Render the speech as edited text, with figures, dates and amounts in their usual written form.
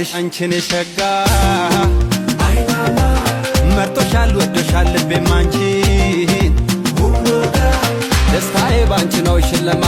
ነሽ አንቺን ሸጋ መርጦሻል ወዶሻል ልቤም አንቺን ደስታዬ ባንቺ ነው ሽለማ